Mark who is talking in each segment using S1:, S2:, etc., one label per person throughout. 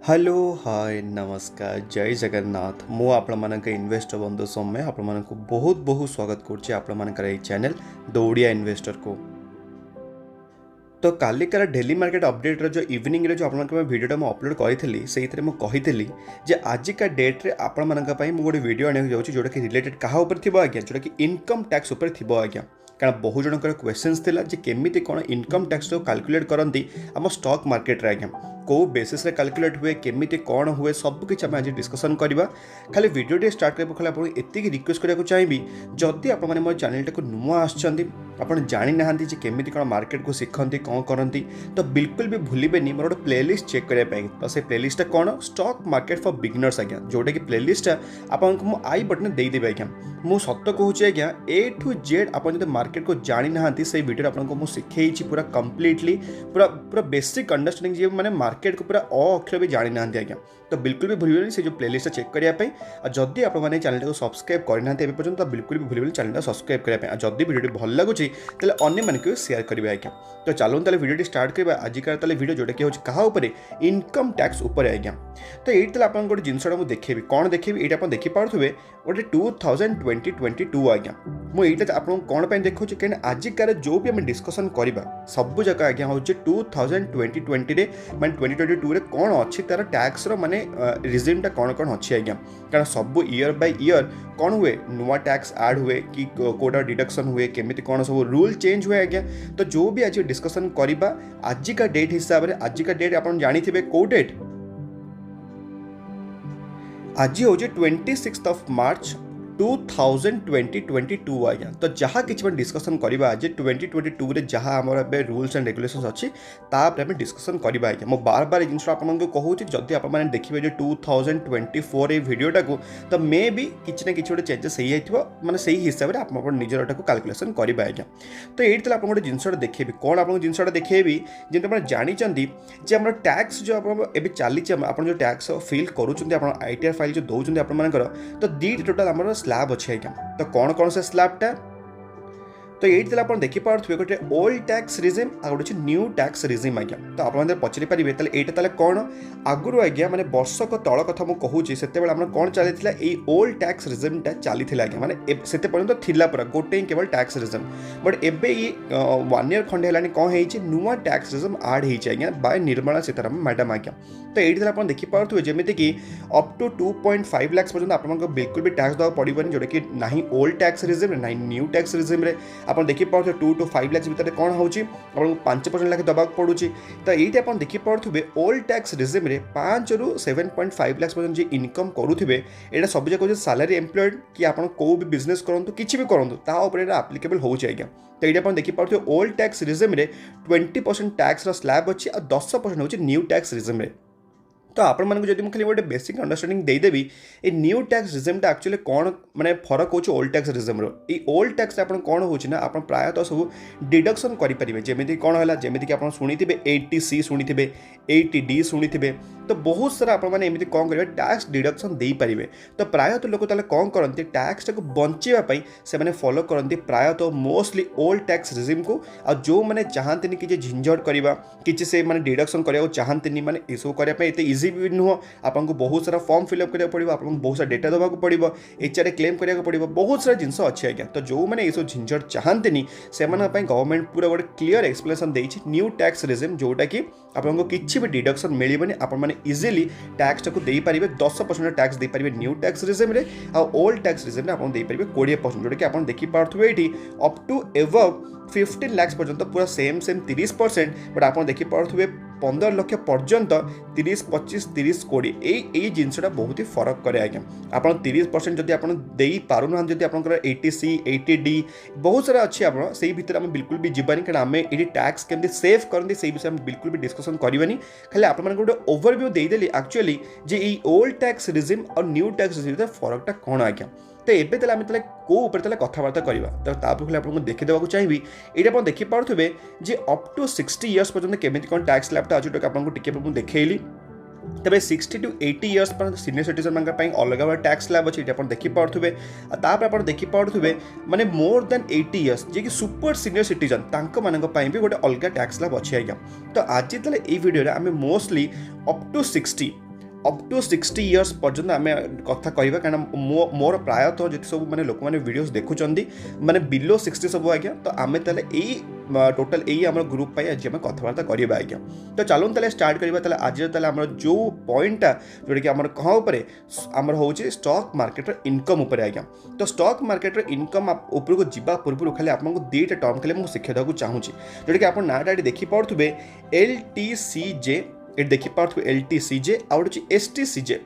S1: Hello hi नमस्कार जय जगन्नाथ मु आपण इन्वेस्टर बंधु सौम्य आपण बहुत बहुत स्वागत करुच्ची आपण चैनल द ओडिया इन्वेस्टर को। तो कालिकार डेली मार्केट अपडेट जो इवनिंग रे जो आपण वीडियो मैं अपलोड करी से कही आजिका डेट रे आपण गोटे वीडियो आने जाऊँ जोटा कि रिलेटेड क्या थी आज्ञा जोटा कि इनकम टैक्स थी आज्ञा कारण बहु जनकर क्वेश्चंस थिला जे केमिति कोन इनकम टैक्स को कैलकुलेट करंती आम स्टॉक मार्केट रे आज्ञा को बेसिस रे कैलकुलेट हुए केमिति कौन हुए सब किछि हम आज डिस्कशन करबा। खाली वीडियो टे स्टार्ट करबो खाली आपन एतिकी रिक्वेस्ट करिया को चाहिबी जदि आपण माने मोर चैनल टा को नुआ आछंती आपण जानि नाहंती जे केमिति कोन मार्केट को सिखंती कोन करंती तो बिल्कुल भी भूलिबेनी मोर गोटे प्लेलिस्ट चेक करिया पई। तो से playlist cone stock market for beginners आज्ञा जोटा कि प्लेलिस्ट आपन को मो आई बटन दे देबे आज्ञा मु सत्य कहूची आज्ञा ए टू जेड आपन जदि मार्केट को जानि नाहंती से वीडियो आपन को मु सिखेइची पूरा कंप्लीटली पूरा बेसिक अंडरस्टैंडिंग जे माने मार्केट को पूरा अक्षर भी जानी ना आज्ञा तो बिल्कुल भी भूलिबेनी से जो प्लेलिस्ट चेक करिया पे आ जदि आपण माने चैनल को सब्सक्राइब करना एबे पर्यंत तो बिल्कुल भी भूलिबेनी चैनल को सब्सक्राइब करिया पे आ जदि वीडियो भल लागुची तले अन्य माने को शेयर करिवे आज्ञा। तो चलो तले वीडियो स्टार्ट करबा। आज का तले वीडियो जोटा कि होची कहा ऊपर इनकम टैक्स ऊपर आज्ञा। तो एई तले आपण गोटे जिंसडा मु देखेबी कोन देखेबी एटा आपण देखि पारथुबे गोटे 2022 आज्ञा मु एटा आपण कोन पे देखौची केन आज का जो भी हम डिस्कशन करबा सब जगह आज्ञा होची 2020 रे माने 2022 रे कोन अछि तार टैक्स रो माने रिजिम टा कोन कोन अछि आज्ञा कारण सब ईयर बाय ईयर कोन हुए नुआ टैक्स ऐड हुए कि कोटा डिडक्शन हुए केमिति कोन सब रूल चेंज हुए आज्ञा। तो जो भी आज डिस्कशन करबा आज का डेट हिसाब रे आज का डेट आपण जानि थिबे को डेट आज हो 26 मार्च 2022 आज्ञा। तो जहाँ कि डिस्कसन करवा आज 2022 रे जहाँ आमर ए रूल्स एंड रेगुलेशंस अच्छी तापर आम डिस्कसन करवा आज्ञा। मो बार बार जिन आपको कहूँ जदि आप देखिए जो 2024 ये वीडियोटा को तो मे भी किसी ना किसी गोटे चेंजेस हो माने सही हिसाब से आप निजरटा को कैलकुलेशन करेंगे आज्ञा। तो ये आप गोटे जिनसा देखेबी कौन आप जिनसा देखेबी जमी आप जानते जे आम टैक्स जो आप चली आप जो टैक्स फिल करुँच आईटीआर फाइल जो दौरान आपर तो दीट टोटाल आम स्लैब अच्छे आज्ञा। तो कौन कौन से स्लैबटा तो ये आप देखिपे गोटे ओल्ड टैक्स रिजिम आ गोटे न्यू टैक्स रिजिम आज्ञा। तो आप पचारि पारे ये कौन आगुरी आज्ञा माने वर्षक तल कथा मुझे कहूँ से कौन चली ओल्ड टैक्स रिजिमटा चली आज्ञा माने से पर्यंत थिला पूरा गोटे केवल टैक्स रिजिम बट एबे ये 1 ईयर खंडे है कौन है नुआ टैक्स रिजिम आड होज्ञा बाय निर्मला सीतारामन मैडम आज्ञा। तो ये आप देखिपे जमीती कि अप टू 2.5 लाख पर्यंत आप बिल्कुल भी टैक्स देवा पड़ोनी जोटा कि ना ओल्ड टैक्स रिजिम ना न्यू टैक्स रिजिम आप देखिपे 2 to 5 लाख भितर कौन हो 5% लाख दबा पड़ू। तो ये आप देखिपे ओल्ड टैक्स रिजिम रे 5 ରୁ 7.5 लाख पर्यंत जो इनकम करुवे यहाँ सब जगह सैलरी एम्प्लॉयड कि आप को भी बिजनेस करूँ कि करूँ तापर आप्लिकेबल हो आज्ञा। तो ये आप देखिपे ओल्ड टैक्स रिजिम रे 20% टैक्स स्लैब अच्छी और 10% हो न्यू टैक्स रिजिम रे। तो आपण मानक जदि खाली गोटे बेसिक अंडरस्टैंडिंग देदेवी ए न्यू टैक्स रिजिमटा एक्चुअली कौन माने फरक हो ओल्ड टैक्स रिजिम रो ये ओल्ड टैक्स आप कौन हो आप प्रायतः सब डिडक्शन करेंगे जमी कौन है जमीती कि आप शुणी 80C शुणी 80D शुणी तो बहुत सारा आपने कौन करेंगे टैक्स डिडक्शन दे पारे। तो प्रायतः लोक कौन करते टैक्स टाक बचाई से फॉलो करते प्रायतः मोस्टली ओल्ड टैक्स रिजिम को आ जो मैंने चाहते कि झिंझट करवा कि से मैंने डिडक्शन करने चाहते मैंने ये करने इजी भी नुह आपको बहुत सारा फॉर्म फिलअप करा पड़ो आपको बहुत सारा डेटा देवाक पड़ो HR क्लेम करा पड़ो बहुत सारा जिनस अच्छे आज्ञा। तो जो मैंने ये झिंझट चाहते से गवर्नमेंट पूरा गोटे क्लीयर एक्सप्लेनेशन देछि न्यू टैक्स रिजिम जोटा कि आपको किसी भी डिडक्शन मिलबनी आप इजिली टैक्स टाक दे पारे 10% टैक्स दे पारे न्यू टैक्स रिजिम रे आ ओल्ड टैक्स रिजिम रे आप दे पारे 20% जोटा कि आप देखिपे ये अप टू एबव 15 लाख पर्यंत पूरा सेम 30% बट आप देखिपे 15 लाख पर्यंत 30 25 30 20 ये जिनसा बहुत ही फरक करे आज्ञा। आप 30% जब आप दे पारना जब आप 80C 80D बहुत सारा अच्छी आप भर आम बिल्कुल भी जीवानी कारण आम ये टैक्स केमती सेव करते से विषय में बिल्कुल भी डिस्कसन करवानी खाली आप गोटे ओवरव्यू देदेली एक्चुअली जे ये ओल्ड टैक्स रिजिम और न्यू टैक्स रिजिम फरकटा कौन आज्ञा। तो ये आम कौ कथबार्ता करवा तो खाली आपको देखीदेवा चाहिए ये आप देखिपे जे अप टू 60 इयर्स पर्यंत केमी कौन टैक्स स्लैबटा अच्छे जो आपको टे देखली तब 60 to 80 इयर्स पर सीनियर सिटीजन मान अलग अलग टैक्स स्लैब अच्छे आप देखिपे आप देखिपे माने मोर देन 80 इयर्स जी कि सुपर सीनियर सिटीजन मान भी गोटे अलग टैक्स स्लैब अच्छे आज्ञा। तो आज ये वीडियो आम mostly up to 60 up to 60 years पर्यंत आम कथा कहवा कारण मोर प्रायतः जिते सब मैंने लोक मैंने वीडियोस देखुंट मैंने बिलो 60 सब आज्ञा तो आम ताले टोटाल यही आम ग्रुप पर आज आम कथबार्ता करवा आज्ञा तो चलो ताले स्टार्ट करवा आज आम जो पॉइंटा जोटा कि आम कहाँ उपर आमर हूँ स्टॉक मार्केट इनकम उपर आज्ञा तो स्टॉक मार्केट इनकम उपरको जीवा पूर्व खाली आपको दुईटा टर्म खाली मुझे शिखेदा चाहूँगी जोटा कि आप नाटा ये देखिपे LTCJ ये देखिपे LTCJ आउ STCJ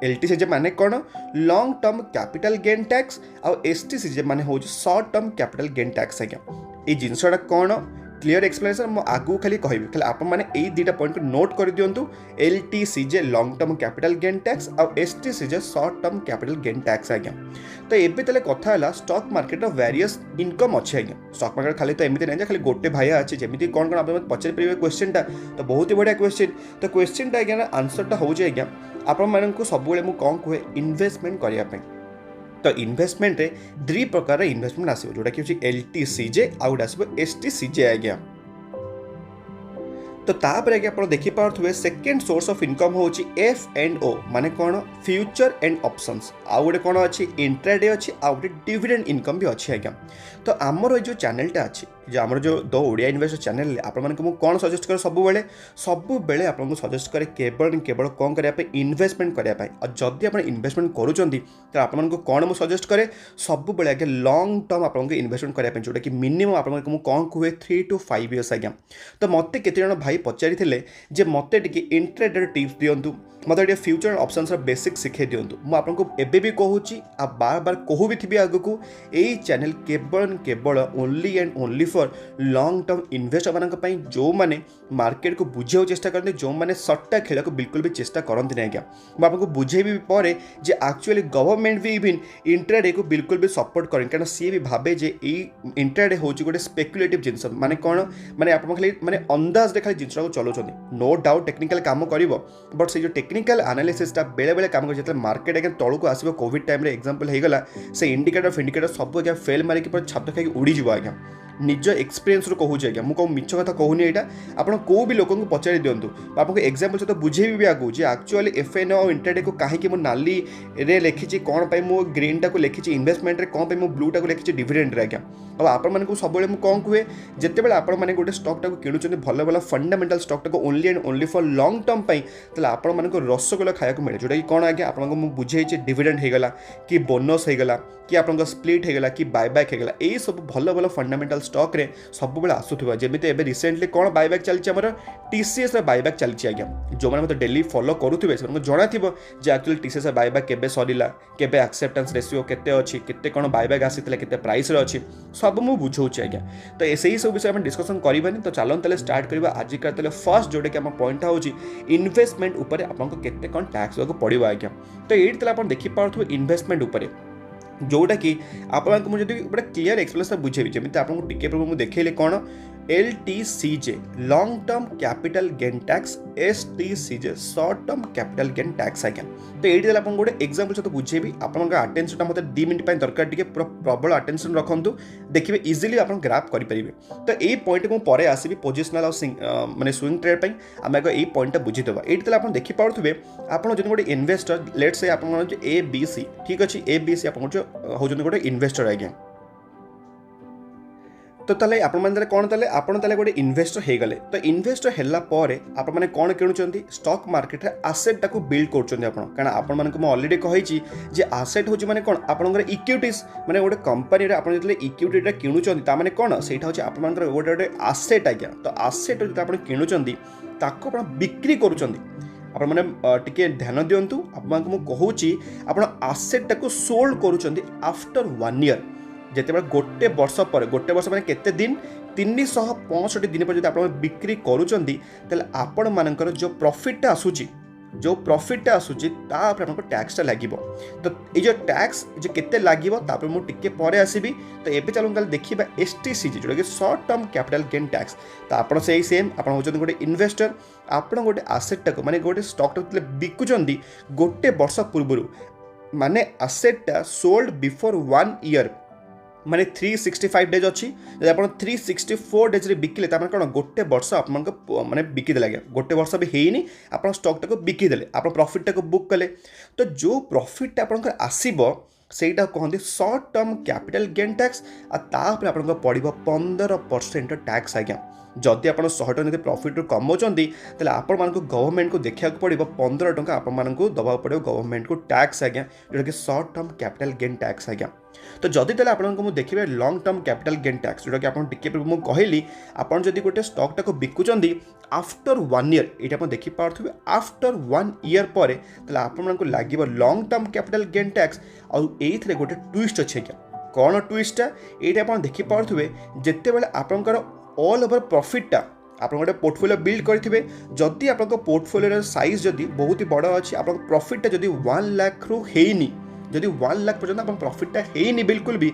S1: LTCJ माने कौन long term capital gain tax आउ STCJ माने हो short term capital gain tax आज्ञा ये जिनसा कौन क्लीयर एक्सप्लेनेशन मो आगू खाली कहबी खाली आप मैंने यही दुईटा पॉइंट को नोट कर दिंतु LTCJ long term capital gain tax आउ STCJ short term capital gain tax आज्ञा तो एबे तले कथा है स्टॉक मार्केट वेरियस इनकम अच्छे आज्ञा स्टॉक मार्केट खाली तो एमती नहीं खाली गोटे भाइया अच्छे जमी कौन कौन आप पचार पारे क्वेश्चन तो बहुत ही बढ़िया क्वेश्चन तो क्वेश्चन आज्ञा आंसर हो आज्ञा आपण सब कौन कहे इन्वेस्टमेंट करने तो इन्वेस्टमेंट रे द्वि प्रकार इन्वेस्टमेंट आसो जोटा कि LTCJ आउट आसो STCJ आज्ञा तो तापर आगे आप देखिपे सेकेंड सोर्स ऑफ इनकम हूँ F&O माने कौन फ्यूचर एंड ऑप्शंस आउ गोटे कौन अच्छी इंट्राडे अच्छी आउ गोटे डिविडेंड इनकम भी अच्छी आज्ञा तो आमर जो चैनलटा अच्छी जो आमर जो द ओडिया इन्वेस्टर चैनल आपको कौन सजेस्ट करे सबुबले आपको सजेस्ट करे केवल कौन करने इन्वेस्टमेंट करने और जदि आप इन्वेस्टमेंट करूँ तो आपको कौन मुझे सजेस्ट करे सबुबले आगे लॉन्ग टर्म आपको इन्वेस्टमेंट करने जोटा कि मिनिमम आपको कौन कहे 3 to 5 इयर्स आज्ञा तो मत केते जण भाई पचारि जे मते टिके इंट्राडे टिप्स दिंतु मत ये फ्यूचर एंड ऑप्शंस बेसिक शिखे दिंतु मुझे आपको एबे भी कहूँ आ बार बार कहू भी थी आगक यही चैनल केवल only and only for long term investor मान जो मैंने मार्केट को बुझे चेष्टा करते जो मैंने सट्टा खेल को बिल्कुल भी चेष्टा करते नहीं आज्ञा मुझे आपको बुझेबी पर जे एक्चुअली गवर्नमेंट भी इवन इंट्राडे को बिल्कुल भी सपोर्ट करें कारण सी भी भावे जे इंट्राडे हूँ गोटे स्पेक्युलेटिव जिनस माने कौन माने आप खाली माने अंदाज खाली जिनस को चलाउछन नो डाउट टेक्निकल काम करिवो बट से जो टेक्निकल एनालिसिसटा बेले बेले काम कर मार्केट आगे तौक आसो कोविड टाइम एग्जांपल होगला से इंडिकेटर सब आगे फेल मारिक छात्र खाई उड़ी आज्ञा निज एक्सपीरियंस कहूँ आज्ञा मुझे मिछ कथा कहूनी यहाँ आप कौ भी लोक पचारि दिंतु आपको एक्जाम्पल सहित बुझेबी भी आगू जे एक्चुअली F&O और इंट्राडे को कहीं मुझे नाली रे लिखी कौन पर मो ग्रीन टाक लिखी इन्वेस्टमेंट कौन पर मो ब्लू टाक लिखी डिविडेंड आज्ञा और आपण सब कौन कहे जिते आपण गोटे स्टॉक टाक किणुच्च भल भल फंडामेंटल स्टॉक टाक only and only for long term आपण मान रसगोला खाया मिले जोटा कि कौन आज्ञा आपको मुझे बुझे डिविडेंड होगला कि बोनस होगला कि आपको स्प्लिट होगला कि बायबैक होगला यही सब भल भल फंडामेंटल स्टॉक रे सब बेले आसुवा जमी एवं रिसेंटली कौन बायबैक चलती आम TCS बायबैक चलती आज्ञा जो मैंने मतलब डेली फॉलो करुवे से जाना थी एक्चुअली TCS बायबैक केबे सरीला केबे एक्सेप्टेंस रेशियो केते अच्छी केते कौन बायबैक आसीथिला केते प्राइस रे अच्छी सब मुझे बुझाऊँ आज्ञा तो यही सब विषय डिस्कसन करवानी तो चलो ताले स्टार्ट करवा आजिका ताले फर्स्ट जोटा कि आम पॉइंट हूँ इन्वेस्टमेंट उपर आपको केते कौन टैक्स देवाक पड़ो आज्ञा तो ये आप देखिपे इन्वेस्टमेंट उपर जोटा कि आपको मुझे गोटे क्लीयर एक्सप्लेनेशन बुझेबी जमी आपको टिके पूर्व मुझे देखिले कौन LTCJ long term capital gain tax STCJ short term capital gain tax आज्ञा तो ये आप गोटे एक्जाम्पल सहित बुझेबी आप आटेंशन मतलब 2 मिनट दरकार टे प्रबल आटेंशन रखु देखिए इजिली आप ग्राफ करेंगे तो यही पॉइंट को पर आसबि पोजिशनल माने स्विंग ट्रेड आम आगे यही पॉइंटा बुझीदेव ये आप देखिपे आप जो गोटे इन्वेस्टर लेट से आप ABC ठीक अच्छे ABC आप हूँ गोटे इन्वेस्टर आज्ञा तो ताले आपण माने कौन ताले आपण ताले गोटे इन्वेस्टर हो गले तो इन्वेस्टर हैला परे आपण माने कौन किणुचंती स्टॉक मार्केट रे एसेट टाको बिल्ड करचंती आपण कारण आपण माने को ऑलरेडी कहिची जे एसेट होची माने कोन आपनकर इक्विटीज माने गोटे कंपनी रे आपण जतले इक्विटी रे किणुचंती ता माने कोन सेटा होची आपण मानकर गोटे एसेट आज्ञा तो एसेट जते आपण किणुचंती ताको आपण बिक्री करूचंती आपण माने टिके ध्यान दियंतु आपण को कहूची आपण एसेट टाको सोल्ड करूचंती आफ्टर 1 ईयर जिते गोटे वर्ष पर गोटे वर्ष मैंने केते दिन 365 दिन पर आप बिक्री करुँच आपण मानकर जो प्रॉफिटा आसूची जो प्रॉफिटा आसूची आपको टैक्सटा लगे तो ये जो टैक्स जो केते लगे तापर मुझे टिके पर आसबि तो ये चलो देखा STCJ जोटा कि short term capital gain tax तो आप सेम आप हूँ गोटे इन्वेस्टर आप गोटे आसेटा माने गोटे स्टॉक बिकुंट गोटे वर्ष पूर्व माने आसेटा सोल्ड बिफोर 1 ईयर माने 365 डेज अच्छी जब आप 364 डेज बिकिले तार कौन गोटे वर्ष आप माने बिकिदेले आज्ञा गोटे वर्ष भी ହେଇନି आप स्टॉक टाक बिकिदेले आप प्रॉफिट टाक बुक कले तो जो प्रॉफिट आप आसब ସେଇଟା कहते short term capital gain tax आपर आप पड़ो 15% टैक्स आज्ञा जदि आप 100 टका प्रॉफिट कमाऊँच तेल आपण गवर्नमेंट को देखा पड़ो 15 टका आपको दवा पड़ो गवर्नमेंट को टैक्स आज्ञा जोटा कि short term capital gain tax आज्ञा तो जदि तेल आपको देखिए long term capital gain tax जोटा कि आपको टिके मुझे कहली आपड़ जदि गोटे स्टॉक टाक बिकुंट आफ्टर 1 ईयर ये आप देखिपे आफ्टर 1 ईयर पर आपको लगे long term capital gain tax आउे गोटे ट्विस्ट अच्छे क्या कौन ट्विस्टा ये आप देखिपे जिते बड़े आपंकर ऑल ओवर प्रॉफिटा आप गोटे पोर्टफोलियो बिल्ड करेंगे जदि आप पोर्टफोलियो साइज जदि बहुत ही बड़ अच्छी आप प्रॉफिटा जदि 1 लाख रु हैनी जदि 1 लाख पर्यटन आप प्रॉफिटा हैनी बिल्कुल भी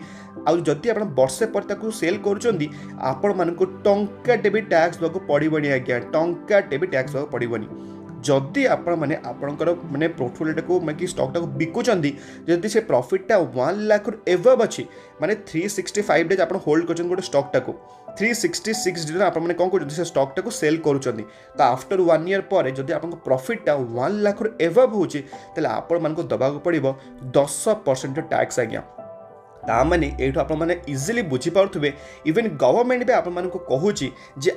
S1: आदि आप वर्षे पर सेल कर टंकाटे भी टैक्स देवाक पड़ोनी आज्ञा टंकाटे भी टैक्स देवाक पड़ोनी जदि आपण मैंने आपणकर माने पोर्टफोलियो को कि स्टॉक टाक बिकुचंदी जदि से प्रॉफिटा 1 लाख एवब अच्छी माने 365 डेज आप होल्ड कर गोटे स्टॉक टाक 366 दिन आप कौन कर से स्टॉक टाक सेल करुँच तो आफ्टर 1 ईयर पर जदि आप प्रॉफिटा 1 लाख एवब हो आपण दबाक पड़ो 10% टैक्स आज्ञा ताने ये आपने इजिली बुझीपे इवेन गवर्नमेंट भी आपको कहूँ जे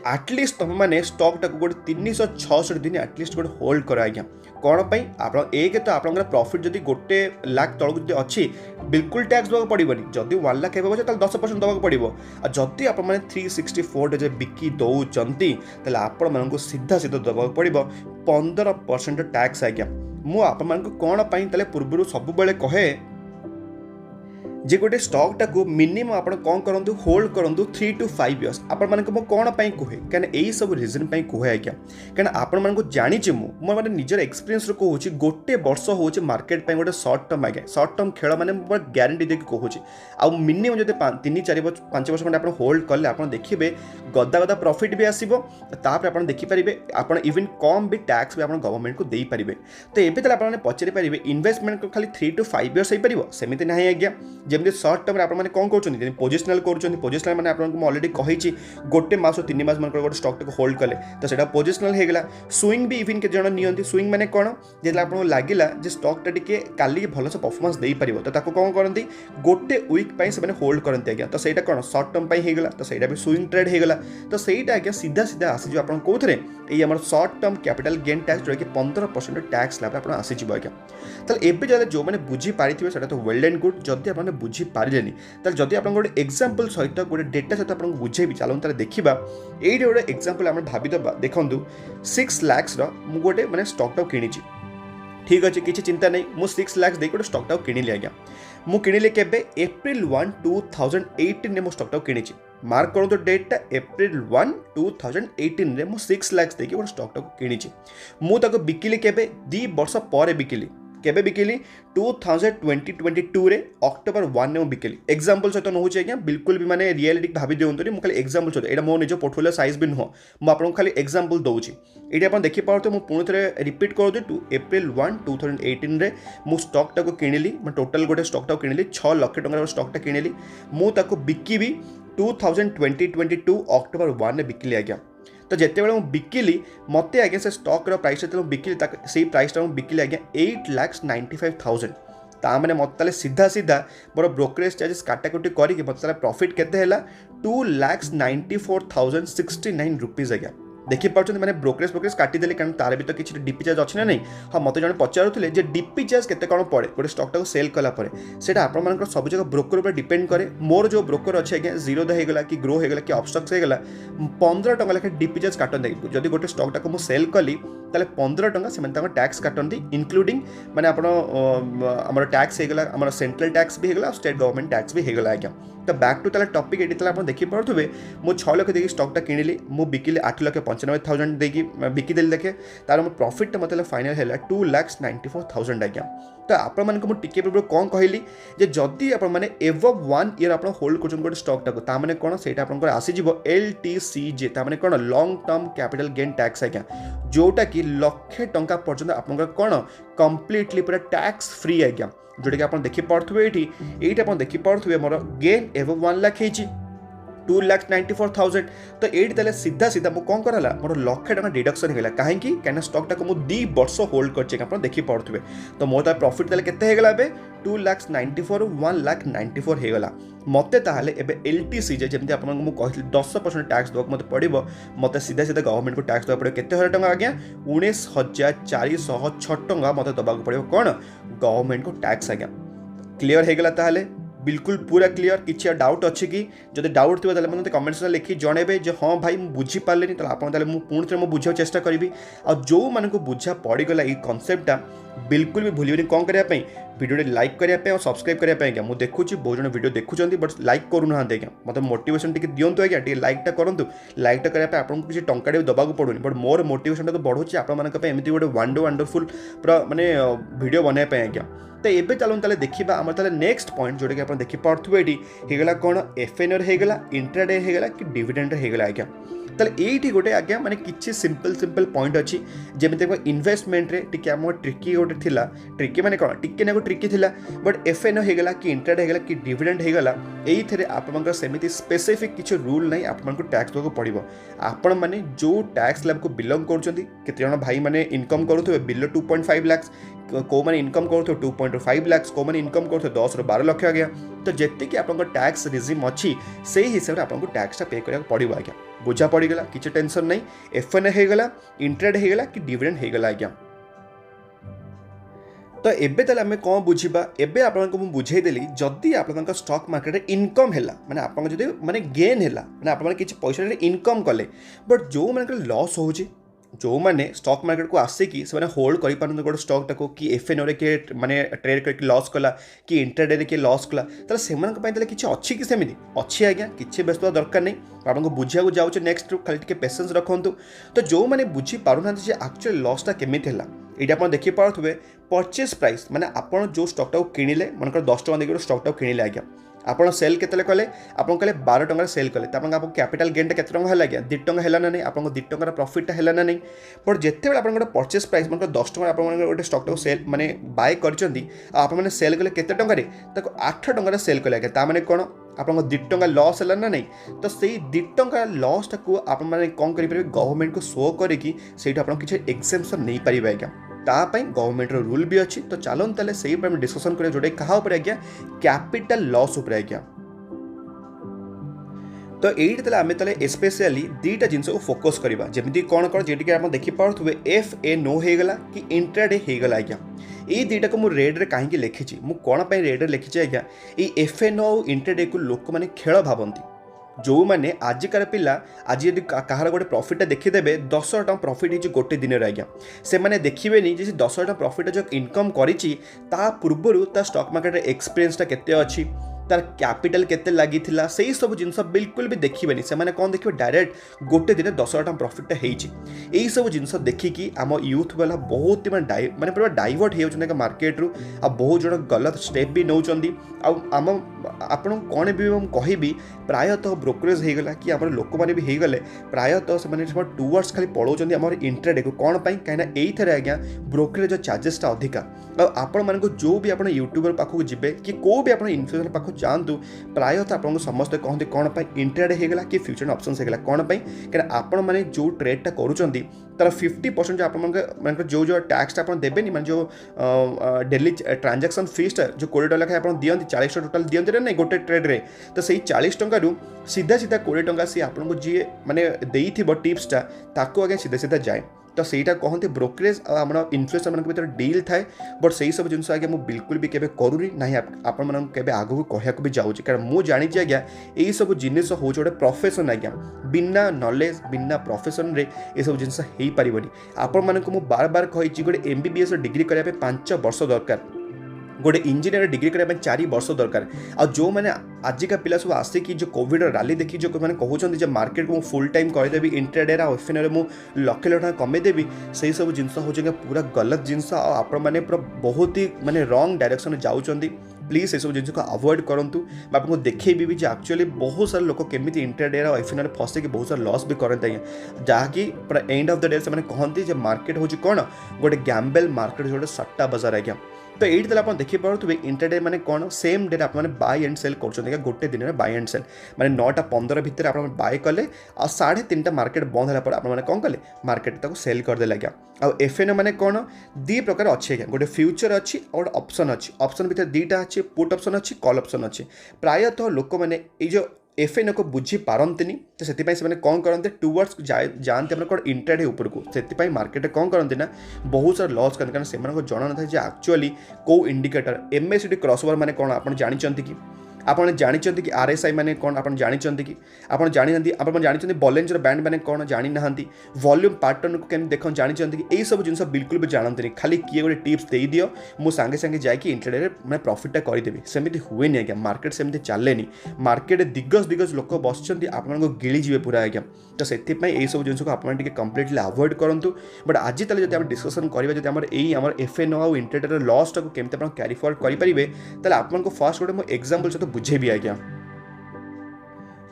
S1: आटलिस्ट तुम मैंने स्टॉक टाक गोटे 366 दिन आटलिस्ट गोटे होल्ड कर आज्ञा कौन आप एक तो आप प्रॉफिट जदि गोटे लाख तलक जो अच्छी बिल्कुल टैक्स देवाक पड़ोनी जदि 1 लाख एवं 10% देवाक पड़ो जदि आप 364 डेज बिकी दौरान आपण सीधा सीधा देवाक पड़ो 15% टैक्स आज्ञा मुझे कौन पूर्व सब कहे जे गोटे स्टॉक टाक मिनिमम आप कौन करूँ होल्ड करूँ 3 to 5 इयर्स आपण मानक कौन कहे कहीं यही सब रिजन कहे आज्ञा कहीं आपण मानक जानी मैंने निजर एक्सपीरियंस कहूँ गोटे वर्ष हूँ मार्केट गोटे सर्ट टर्म आज्ञा सर्ट टर्म खेल मैंने ग्यारंटी देखिए कहूँ आउ मिनिमम जो 3-4-5 वर्ष खंडे आप होल्ड कले आप देखिए गदा गदा प्रॉफिट भी आसो आप देखिपारे आप इवन कम भी टैक्स भी आप गवर्नमेंट को दे पारे तो ये आप पचारि पारे इन्वेस्टमेंट खाली 3 to 5 इयर्स हो पार सेमती ना आज्ञा जमी सर्ट टर्म आप कौन कर पोजिशनल पोजिशनल मैंने आपको अलरेडी कही गोटे मास 3 मास मन गोटे स्टॉक टाक होल्ड कले तो सेटा पोजिशनल होगा स्विंग भी इवन के जन नियंती स्विंग मैंने कौन जो आपको लगिला स्टॉक टे काली भलसे परफॉर्मेंस दे पार तो कौन करती गोटे वीक से होल्ड करते आज्ञा तो सहीटा कौन सर्ट टर्म होगा तो सहीटा भी स्विंग ट्रेड होगा तो सहीटा आज्ञा सीधा सीधा आसीज आप कौन ये आम shirt term capital gain tax जोटा कि 15% टैक्स लाभ आप आसीज आज्ञा तो ये जो मैंने बुझी पारे से तो वेल एंड गुड जदि आपने बुझी पारे जदि आप गोटे एग्जांपल सहित गोटे डेटा सहित आपको बुझेबी चलते देखा ये गोटे एग्जांपल आम भावीदबा देखूँ 6 लाख गोटे मैंने स्टॉक टाक किणी ठीक अच्छे किसी चिंता नहीं मुझे 6 लाख दे गोटे स्टॉक टाक किणिली आज्ञा मु किणिली केबे April 1, 2018 ने मो स्टॉक टाक किणी मार्क करूँ तो डेटा April 1, 2018 में मुझे 6 लाख देखिए गोटे स्टॉक टाक किणी मुझे बिकिली केबे 2 वर्ष पर बिकिली केबे बिकिली 2022 रे अक्टोबर 1 में बिकिली एग्जांपल सहित नौ आज्ञा बिल्कुल भी माने रियलिटी भाभी दिखाते मुझे खाली एग्जांपल सहित एटा मो निज पोर्टफोलियो साइज भी नुह मुझे खाली एग्जांपल दूसरी ये आप देखिपे मुझे पुणी थे रिपीट कर दे April 1, 2018 रे मु स्टॉक टाक किणिली टोटाल गोटे स्टॉक टाक किणिली 6 लाख टंका स्टॉक टा किणिली मुझे बिकिबी 2022 अक्टोबर 1 में बिकिली आज्ञा तो जिते बड़े मुझे बिकिली मत आज्ञा से स्टॉक प्राइस बिकिली से प्राइस बिकिली आज्ञा 8,95,000 ताने मत सीधा सीधा मोर ब्रोकरेज चार्जेस काटाकुटी करके मत प्रॉफिट केते हैला 2,94,069 रुपीज आज्ञा देखिपे मैंने ब्रोकरेज काटिदेली कारण तार भी तो किसी डीपी चार्ज अच्छी ना नहीं हाँ मत जन पचारूले डीपी चार्ज केते कौन पड़े गोटे स्टॉक टाक सेल कलापर से आप सब जगह ब्रोकर पर डिपेंड करे मोर जो ब्रोकर अच्छे आज्ञा जीरो होगा कि ग्रो होगा कि अपस्टक्स होगा 15 टका लेखे डीपी चार्ज काटते जब गोटे स्टॉक टाक मुझे सेल कली 15 टका से टैक्स काटती इंक्लूडिंग मैंने आम टैक्स होगा आम सेंट्रल टैक्स भी होगा स्टेट गवर्नमेंट टैक्स भी होगा आज्ञा तो बैक टू टॉपिक ये आप देखिपे मुझे 6 लाख देखिए स्टॉक टा किणिली मुझे बिकिली 8,95,000 देखिए बिकिदेली देखे तार मो प्रॉफिट मतलब फाइनल है 2,94,000 आज्ञा तो आपको मुझे पूर्व कौन कहली जदि आपने एवब 1 ईयर आप होल्ड कर गोटे स्टॉक टाक ताने कौन से आसीज LTCJ ताने कौन long term capital gain tax आज्ञा जोटा कि 1,00,000 टंका पर्यंत आप कौन कंप्लीटली पूरा टैक्स फ्री आज्ञा जोटा कि आप देखिपे ये आप देखिपे मोर गेन एवं 1 लाख होती 2,94,000 तो ये तेल सीधा सीधा मुझे कौन कराला मोर ₹1,00,000 डिडक्शन होगा कहीं स्टॉक टाक मुझे 2 वर्ष होल्ड कर देखिपे तो मोर प्रॉफिट तेल के 2,94,000 1,94,000 होगा मते ताहले एबे एलटीसी जमी आपको कहली 10% टैक्स देवाक मत पड़ो मत सीधा सीधा गवर्नमेंट को टैक्स देवा पड़ो केते हजार टंका आज्ञा 19,406 टंका मत देवाक पड़ो कौन गवर्नमेंट को टैक्स आज्ञा क्लीयर होगा ताहले बिल्कुल पूरा क्लीयर किसी डाउट अच्छी कि जब डाउट थी मतलब कमेंट्स लिखि जनइबे जो हाँ भाई मुझी पारे तो पुणी थे बुझा चेष्टा करी आ जो मानक बुझा पड़गला ये कनसेप्टा बिल्कुल भी भूलिए कौन करने वीडियो लाइक करने और सब्सक्राइब करने मुझे देखुची बहुत जन वीडियो देखुं बट लाइक करूना आज्ञा मतलब मोटिवेशन टी दिंतु आज्ञा टी लाइकटा करूँ लाइकटा करने आपको किसी टंका देवाक पड़ूनी बट मोर मोटिवेशन तो बढ़ुची आपमती गोटे वंडरफुल पूरा मानने वीडियो बनवाई आज्ञा तो ये चलूँ ताले देखा आम ताले नेक्स्ट पॉइंट जोटा कि आप देखिपे ये कौन एफएनओ होगा इंट्राडे होगा कि डिविडेंड होगा आज्ञा ताले ये गोटे आज्ञा माने किसी सिंपल पॉइंट अच्छी जमी इन्वेस्टमेंट रे टिके आम ट्रिकी गोटे थिला ट्रिकी माने कौन टिके ना ट्रिकी थिला बट एफएनओ होगा कि इंट्राडे होगा कि डिविडेंड होगा ये आप सेमती स्पेसिफिक किसी रूल ना आपको टैक्स देवाक पड़ो आपण मैंने जो टैक्स स्लैब को बिलंग कर भाई मैंने इनकम करुवे बिलो 2.5 लाख कौ मैंने इनकम करुवे 2.5 लाख कौ मैंने इनकम करुवे 10 ରୁ 12 लक्ष आ गया तो जी कि आप टैक्स रिजिम अच्छी से हिसाब से आपको टैक्स पे करा पड़ो आज्ञा बुझा पड़गला किसी टेंशन नहीं एफएनओ होगा इंट्राडे होगा कि डिविडेंड होगा आज्ञा तो एबे ताले आमे कौन बुझीबा एबे आपनको मु बुझेदेली जदि आपनका स्टॉक मार्केट रे इनकम हैला माने आपन जदि माने गेन हैला माने आपन किछि पैसा रे इनकम कले बट जो माने लॉस होउची जो मैंने स्टॉक मार्केट को आसिकी से होल्ड कर पारन गोटे स्टॉक टाको कि एफएनओ रे के माने ट्रेड करके लॉस कला कि इंट्राडे रे के लॉस कला ताले सेमान पय ताले किछि अच्छी कि सेमिति अच्छी आज्ञा किछि व्यस्त दरकार नहीं आपको बुझिया जाऊँ नेक्स्ट खाली टिके पेशेंस रखुँ तो जो मैंने बुझी पारना एक्चुअली लॉसटा केमिति हैला ये आप देखिपे परचेज प्राइस माने आपन जो स्टॉकटा किणिले मनकर 10 टका देके स्टॉकटा किणिले आज्ञा आपन सेल केतले कले आपन कले 12 टका सेल कले तापन आपन कैपिटल गेन केते टका हैला आज्ञा 2 टका हैला ना नहीं आपन 2 टका प्रॉफिट हैला ना नहीं बट जेते बेले आपन परचेज प्राइस मनकर 10 टका आपन गोटे स्टॉकटा सेल माने बाय करचंदी आप माने सेल कले केते टका रे ताको 8 टका सेल कले आज्ञा ता माने कोन आपन 2 टका लॉस हैला ना नहीं तो सेही 2 टका लॉस टाको आपन माने कोन करि परबे गवर्नमेंट को शो करे कि सेटा आपन किछि एक्सेम्पशन नहीं परिबे आज्ञा तापाई गवर्नमेंट रूल भी अच्छी तो चलन ताले सही पर डिस्कशन करें जोटे कहा ऊपर आज्ञा कैपिटल लॉस ऊपर आज्ञा तो यही ताले आमे ताले स्पेशली दीटा जिनस को फोकस करबा जेमिति कोन कोन जेटिके आप देखि पारथुबे एफएनओ होगला कि इंट्राडे होगला आज्ञा ये दुईटा को मुझे रेड रे कहीं लिखी मुझे कौन पर रेड रे लिखी आज्ञा ये एफएनओ इंट्राडे को लोक मैंने खेल भावती जो मैंने आजिकार पिला आज यदि कहार गोटे प्रॉफिट देखीदे 10 टका प्रॉफिट हो गोटे दिन आज्ञा से मैंने देखिए जे 10 टका प्रॉफिट जो इनकम करी पूर्वर ता स्टॉक मार्केट एक्सपीरियंसटा केते अच्छी तार कैपिटल केते लगी से सब जिनस बिल्कुल भी देखिए से मैंने कौन देखिए डायरेक्ट गोटे दिन 10 टका प्रॉफिट यही सब जिनस देखिकी आम यूथ वाला बहुत माने पूरा डाइवर्ट हो मार्केट रू आ बहुत जन गलत स्टेप भी नौ आम आपन कौन भी कहबी प्रायतः ब्रोकरेज होगला कि आम लोक मैंने भी होगले प्रायतः से टूवर्ड्स खाली पलाउं आम इंट्राडे को कौन पाई कहीं यही आज्ञा ब्रोकरेज चार्जेसटा अधिका आपण मान जो भी आप यूट्यूबर पाखक जी कि कौ भी आप इन्फ्लुएंसर पाखक जातु प्रायतः आपको समस्ते कहते कौन पर इंट्राडे होगला कि फ्यूचर ऑप्शन होगला कौन पर कहीं आपण मैंने जो ट्रेडटा करुँच तार 50% जो आप जो टैक्सटा आप देवेनि मैं जो डेली ट्रांजैक्शन फीसटा जो 20 टका आप दिखती 40 टोटाल दिखते ना नहीं गोटे ट्रेड्रे तो सही 40 टकर सीधा सीधा 20 टका सी आपको जी मैंने टिप्सटा ताको आगे सीधा सीधा जाए तो सहीटा कहते ब्रोकरेज आम इन्फ्लुएंसर मान भर डील थाए बट से सब जिन आगे मुझे बिल्कुल भी केवे करूनी ना आपण के आगू कहूँ भी जाऊँगी कारण मुझे जानी आज्ञा यही सब जिनिस हूँ गोटे प्रोफेशन आज्ञा बिना नॉलेज बिना प्रोफेशन रे ये सब जिन हो पारनि आपण मानक मुझे बार बार कही गोटे MBBS डिग्री करने 5 वर्ष दरकार गोटे इंजीनियर डिग्री करने 4 वर्ष दरकार आ जो मैंने आजिका पिला सब आसिकी जो कोविड रैली देखी जो मैंने कहते मार्केट को फुल टाइम करदेवी इंट्राडे आ एफएनओ मुझे लक्ष लक्ष कमेदेवी से सब जिनस हो पूरा गलत जिनस आपण मैंने पूरा बहुत ही माने रॉन्ग डायरेक्शन जाऊँगी प्लीज ये सब जिन को अवॉइड करूँ आपको देखेबी भी एक्चुअली बहुत सारे लोग केमी इंट्राडे और एफएनओ फसिक बहुत सारा लॉस भी करते हैं जहाँकि पूरा एंड ऑफ द डे से कहते मार्केट हूँ कौन गोटे गैम्बल मार्केट जो सट्टा बाजार आज्ञा तो ये आप देखिपे इंटरडे मैंने कौन सेम डे आप बाय एंड सेल कर गोटे दिन में बाय एंड सेल मैंने 9:15 भितर आप बाय कले आ 3:30 मार्केट बंद होला आपने कौन कले मार्केट सेल करदे आज्ञा आ एफएनओ मैंने कौन दी प्रकार अच्छे आज्ञा गोटे फ्यूचर अच्छी और ऑप्शन अच्छी ऑप्शन भितर दुईटा अच्छी पुट ऑप्शन अच्छी कॉल ऑप्शन अच्छी प्रायतः लोक मैंने जो एफएनओ को बुझी पारंतिनी तो से कौन करते टुवर्ड्स जाते कौन इंट्राडे उपरको से मार्केट कौन करते ना बहुत सारा लॉस करते कारण से जना ना था एक्चुअली कौ इंडिकेटर एमएसडी क्रॉसओवर मैंने कौन आप जानते कि आपने जानते कि आरएसआई मैंने कौन आप जानते कि आप जानते बॉलेंजर बैंड मैंने कौन जानी ना वॉल्यूम पैटर्न को केम देख जानते कि यही सब जिन बिल्कुल भी जानते खाली किए गोटे टिप्स दे दियो मु सांगे सांगे जाकि इंटरडे मैं प्रॉफिटटा करदेवी सेमती हुए आज्ञा मार्केट सेमती चलेनी मार्केट दिग्गज दिग्गज लोक बस आप गिलीजे पूरा आज्ञा तो से यही सब जिन को आप कम्प्लीटली अवॉइड करूँ बट आज तक जब डिस्कसन करें आम एफएनओ आउ इंटरडे लॉस को केमती आप क्यारी फॉरवर्ड करेंगे ताले आपको फर्स्ट गोटे मुझे एग्जांपल सहित बुझेबी आज्ञा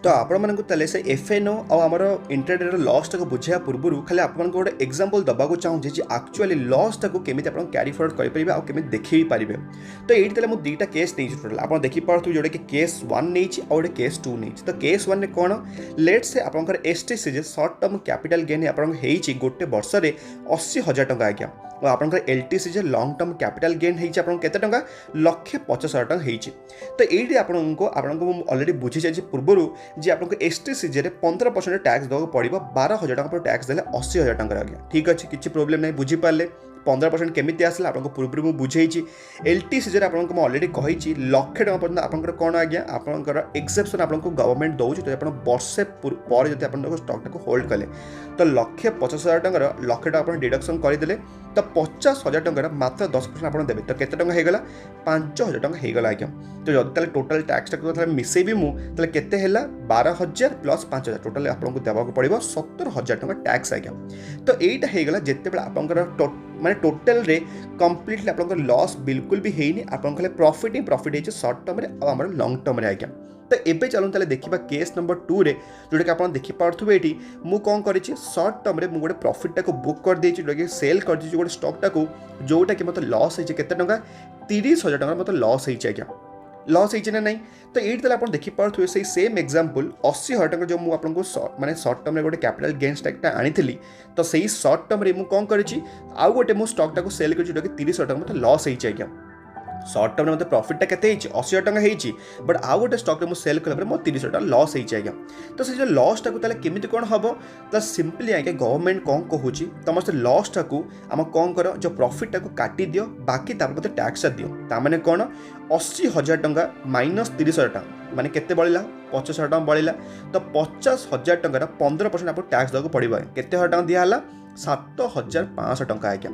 S1: तो आपण ताले से एफएनओ और आमर इंटरडे लॉस को बुझा पूर्व खाली आपको गोटे एग्जांपल दबाक चाहूँगी जे एक्चुअली लॉस को केमी आप क्यारी फॉरवर्ड करेंगे आउ केमी देखी पारे तो ये मुझे दुईटा केस नहीं टोटाल आप देखिपे जोटा कि केस 1 नहीं और गोटे केस 2 नहीं तो केस 1 कौन लेट से आपंकर एसटीसीजे सर्ट टर्म कैपिटल गेन आप गोटे वर्ष में 80,000 टंका आज्ञा और आपंकर एलटीसीजे लॉन्ग टर्म कैपिटल गेन होते केते टंका 1,50,000 टंका होती तो ये आपको अलरेडी बुझी जाए पूर्व जे आपको एसटीसीजे 15% टैक्स देवाक पड़ो 12,000 टका टैक्स देले 80,000 टंका आज्ञा ठीक अच्छे किसी प्रोब्लेम नहीं बुझीपारे 15% केमी आसला आपको पूर्व मुझे बुझे एलटीसीजे आपको अलरेडी कही 1,00,000 टका पर्यटन आप कौन आज्ञा आपंकर एक्सेप्शन आपको गवर्नमेंट दौर तो आप वर्षे पर जब आप स्टॉक को होल्ड कले तो 1,50,000 टकर 1,00,000 टका आप डिडक्शन करदे तो 50,000 टकर मात्र 10% आप देते तो केते टंका होगा 5,000 टंका होगा आज्ञा तो जब टोटाल टैक्स मिसेबी मुझे केते 12,000 प्लस 5,000 टोटाल आपको देवाक पड़ो 70,000 टंका टैक्स आज्ञा तो यहीटा होगा जिते आपंकर माने टोटल रे कंप्लीटली आपंकर लॉस बिल्कुल भी है नहीं आप प्रॉफिट ही प्रॉफिट है सर्ट टर्म आम लॉन्ग टर्म आज्ञा तो एबे चलूँ ताले देखा केस नंबर 2 रे जोटा कि आप देखिपे ये मुझे कौन कर सर्ट टर्म मुझे गोटे प्रॉफिट को बुक कर देती जोटा कि सेल कर गोटे स्टॉकटा को जोटा कि मतलब लॉस होते केते टंका 30,000 टंका मतलब लॉस होती आज्ञा लॉस होना नहीं तो ये आप देखिपे से सेम एग्जांपल 80,000 टंका जो मुझे माने सर्ट टर्म गोटे कैपिटल गेन स्टॉकटा आनी तो सही सर्ट टर्म मुझे कौन कर गोटे मो स्टॉकटा को सेल कर 30,000 टंका मतलब लॉस होती आज्ञा सर्ट टर्म मतलब प्रॉफिट केते 80,000 टंका होती बट आउ गोटे स्टॉक मुझे सेल कला मो 30,000 टंका लॉस होती आज्ञा तो से जो लॉसटा को केमी कौन हम तो सिंपली आज्ञा गवर्नमेंट कौन कहूँ तुम से लॉसटा को आम कौन कर जो प्रॉफिटा को काटी दियो बाकी मत टैक्स दियो ताने कौन 80,000 टंका माइनस 30,000 टंका माने केते बढ़ला 50,000 टंका बढ़ला तो 50,000 टंका 15% आप टैक्स देवाक पड़ो केते हजार टंका दिहला 7,500 टंका आज्ञा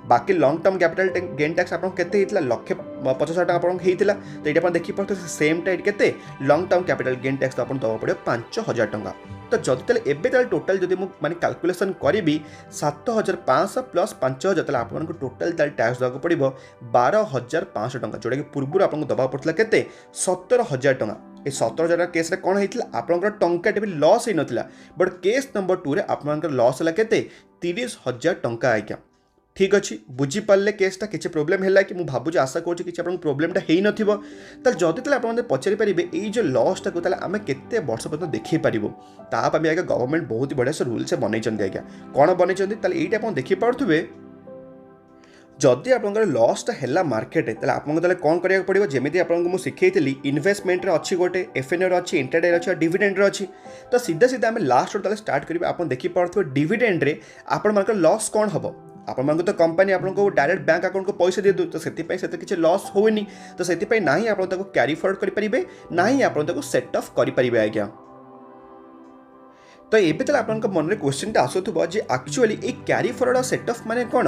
S1: बाकी long term capital gain tax आप 1,50,000 टंका होता तो ये देखिए सेम टाइट के long term capital gain tax तो दवा पड़ो 5,000 टंका तो जब एवं टोटाल जब मुझे कैलकुलेसन करी 7,500 प्लस 5,000 आपको टोटाल टैक्स देवाक पड़ो 12,500 टंका जोटा कि पूर्व आपको दवा पड़ता के 17,000 टंका ये 17,000 केस कौन होता आपंकर टंकाटे भी लॉस हो नाला बट केस नंबर 2 रे आपंकर लॉस है के 30,000 टंका आज्ञा ठीक अच्छे बुझीपारे केसटा किसी प्रोब्लेम है कि मुझे भावुँ आशा करूँ कि प्रोब्लेमटा हो ना जदि आप पचारि पारे ये जो लॉसटा को आम केते वर्ष पर्यटन देखी पारू ताप आज्ञा गवर्नमेंट बहुत ही बढ़िया से रूल्स बनई आज्ञा कौन बनई ये आप देखिपे जदि आप लॉसटा है मार्केट आपको कौन करा पड़ो जमी आपको शिखई इन्वेस्टमेंट अच्छी गोटे एफएनओ अच्छी इंटरडे अच्छी डिविडेंड अच्छी तो सीधा सीधा आम लास्ट स्टार्ट करेंगे आप देखिपे डिविडेंड रे आपण लॉस कौन हम आप तो कंपनी आपको डायरेक्ट बैंक अकाउंट को पैसा दे दो तो से किसी लॉस होनी तो से ना ही आप क्यारी फॉरवर्ड करेंगे ना ही आप सेट ऑफ करेंगे आज्ञा तो ये आप मन में क्वेश्चन आसुव जे एक्चुअली ये क्यारी फॉरवर्ड और सेट ऑफ माने कौन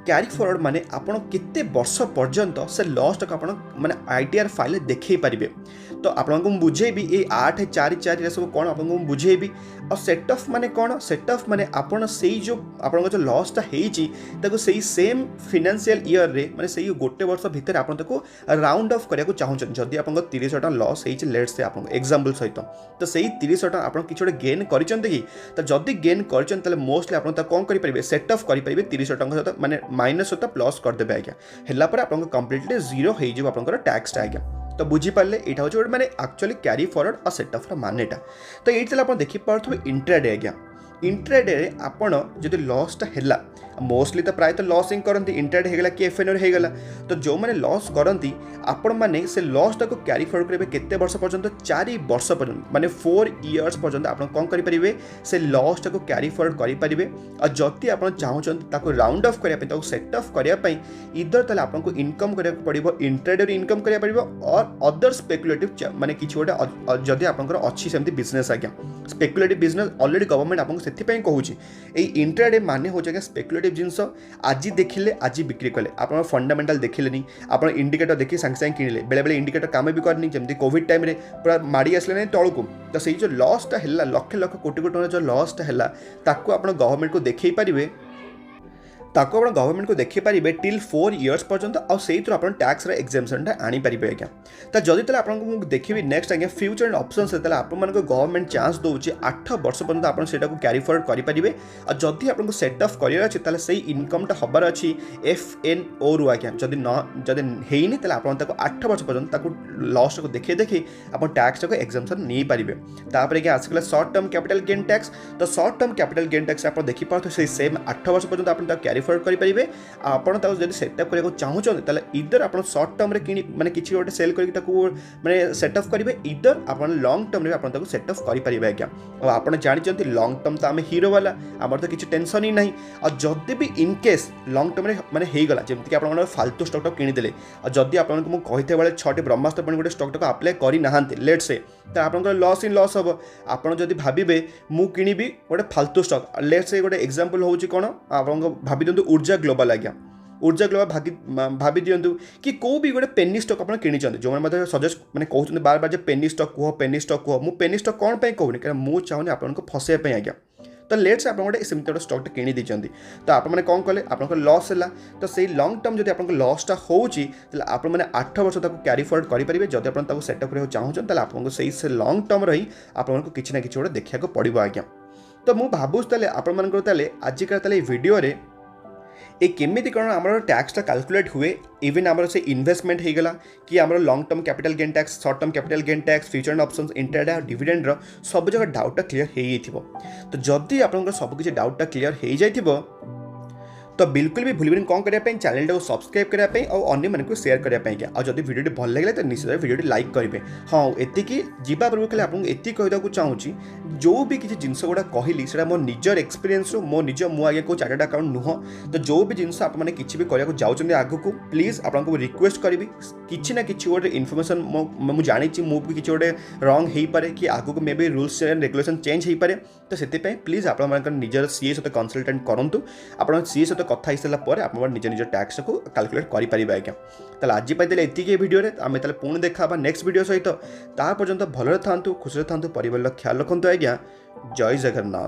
S1: क्यारी फॉरवर्ड माने आपण केते वर्ष पर्यंत से लॉस तक आपण माने आईटीआर फाइल देखई पारिबे तो आपको बुझेबी ये 8,4,4 सब कौन आपको बुझेबी और सेट ऑफ माने कौन सेट ऑफ माने आपण से जो आपन जो लॉसटा होती से सेम फाइनेंशियल ईयर रे माने से गोटे वर्ष भितर आपन ताको राउंड ऑफ करिया को चाहूछन जदि आपन 30,000 टका लॉस होती लेट्स से आपन एग्जांपल सहित तो से 30,000 टका आपन किछ गेन करिसंते कि तो जदि गेन कर मोस्टली आप कौन करेंगे सेट अफ करेंगे 30 टଙ୍କା सहित माने माइनस सहित प्लस करदे आज्ञा है आप कम्प्लीटली जीरो हो टैक्सटा आज्ञा तो बुझीपारे यहाँ हूँ गोटे मैंने एक्चुअली क्यारी फरवर्ड और सेटअफ्र मानेटा तो ये आप देखिपे इंट्राडे आज्ञा इंट्राडे आपण जदि लॉसटा है मोस्टली तो प्रायतः लॉस ही करती इंट्राडे होगा कि एफएनओ होगा तो जो मैंने लॉस करती आपण मैंने से लॉसटा को क्यारी फरवर्ड करेंगे केते वर्ष पर्यंत 4 वर्ष पर्यंत माने 4 इयर्स पर्यंत आप कौन करेंगे से लॉसटा को क्यारी फरवर्ड करेंगे और जदि आप चाहते राउंड अफ करने सेट अफ करने इधर ताले आपको इनकम करा पड़ो इंट्राडे इनकम करा पड़ो और अदर स्पेकुलेटिव माने किसी गोटे जदि आपंकर अच्छी सेमती बिजनेस आज्ञा स्पेकुलेटिव बिजनेस ऑलरेडी गवर्नमेंट आपको से कहूँ इंट्राडे माने हो स्पेकुलेटिव जिनस आज देखिले आज बिक्री कले आप फंडामेंटाल देखिले आप इंडिकेटर देखिए सांगे सांगे किଣିले बेले बेले इंडिकेटर काम भी करनी जमी कोविड टाइम पूरा माड़ी आसले नहीं तौक तो से जो लॉसटा है लक्ष लक्ष कोटी कोटी टଙ୍କା जो लॉसटा है ताको आप गवर्नमेंट को देखई पारिबे ताको आप गवर्नमेंट को देखिपारे टिल 4 इयर्स पर्यंत और से आप टैक्स एग्जामेशनटा आनीपारे आज्ञा तो जदि तेल आपको देखिए नेक्स्ट आज्ञा फ्यूचर एंड ऑप्शंस आप गवर्नमेंट चांस दूसरी 8 वर्ष पर्यंत आप क्यारी फरवर्ड करेंगे और जदि आपको सेट अफ करार से इनकमटा हबार अच्छी एफएनओ रु आज्ञा जदि होनी आप 8 वर्ष पर्यंत लॉस को देखिए देखिए आप टैक्स को एग्जामेशन नहीं पारे तापर क्या आसगला short term capital gain tax तो short term capital gain tax आप देखिपारे से सेम 8 वर्ष पर्यंत आप क्यारी फरवर्ड करेंगे आपड़ जब सेटअप करने चाहते इधर आप शॉर्ट टर्म कि मैंने किसी गोटे सेल करके मैंने सेटअप करेंगे इधर आप लॉन्ग टर्म आप सेटअप करेंगे आज्ञा और आप जानते लॉन्ग टर्म तो आम हीरो वाला आमर तो किसी टेंशन ही ना और जदि भी इनकेस लॉन्ग टर्म मैंने होगला जमीक आप फालतू स्टॉक किनीदे और जदि आपको कहते बेले 6टी ब्रह्मास्त्र गोटे स्टॉक आप्लाय करना लेट से तो आप लॉस इन लॉस हम आप भावे मु किनिबी गोटे फालतू स्टॉक लेट से गोटे एग्जांपल होउची कोन आप भाभी दिंतु ऊर्जा ग्लोबल आज्ञा ऊर्जा ग्लोबल भाभी दिंतु कि कौ भी गोटे पेनी स्टॉक आप किनी जो मैंने सजेस्ट मैंने कहते बार बार पेनी स्टॉक कह मु पेनी स्टॉक कौन कहूनी क्या मुझे चाहूनी आपको फसैया आज्ञा तो लेट्स आप गोटे सेमती गोटे स्टॉक किनी देते तो आपने कौन कले आप लॉस है तो से लॉन्ग टर्म जब आप लॉसटा होची आपने 8 वर्ष तक क्यारी फरवर्ड करेंगे जब आप सेटअप करने चाहते आपको से लॉन्ग टर्म रही आपको किसी ना किसी गोटे देखा पड़ो आज्ञा तो मुझे भावुँ आपर आजिका भिडियो ये केमिति कौन आम टैक्सटा कैलकुलेट हुए इवन आम से इन्वेस्टमेंट होगला कि आम long term capital gain tax short term capital gain tax future and options intraday और डिविडेंड सब जगह डाउटा क्लीयर हो तो जदि आप सबकि डाउटा क्लीयर हो जाए तो बिल्कुल भी भूल कौन करने चैनल को सब्सक्राइब करने और अन्य मानक शेयर करने और जब वीडियो भल लगे तो निश्चित वीडियो लाइक करेंगे हाँ एति जीवा पूर्व खाली आपको एति कहवाक चाहूँगी जो भी किसी जिनस गुड़ा कहली से मो निजर एक्सपीरियंस मो निज मु आगे को चार्टर्ड अकाउंट नुह तो जो भी जिनस आपने किसी भी करने जाऊँ आगक प्लीज आपको रिक्वेस्ट करी किसी ना कि गोटे इनफर्मेशन मुझे जानी मुझे किसी गोटे रंग हो पाए कि आगक मे भी रूल्स एंड रेगुलेशन चेंज हो पाए तो से प्लीज आप निजर सीए सहित कनसल्टेंट करूँ आप सीए सहित कथा ही सारापर आप निज निज टैक्स को कैलकुलेट करेंगे आज्ञा ताले आज ये वीडियो आम पुणी देखा नेक्स्ट वीडियो सहित ता पर्यंत भलरे था खुशी था परिवार ख्याल रखु आज्ञा जय जगन्नाथ।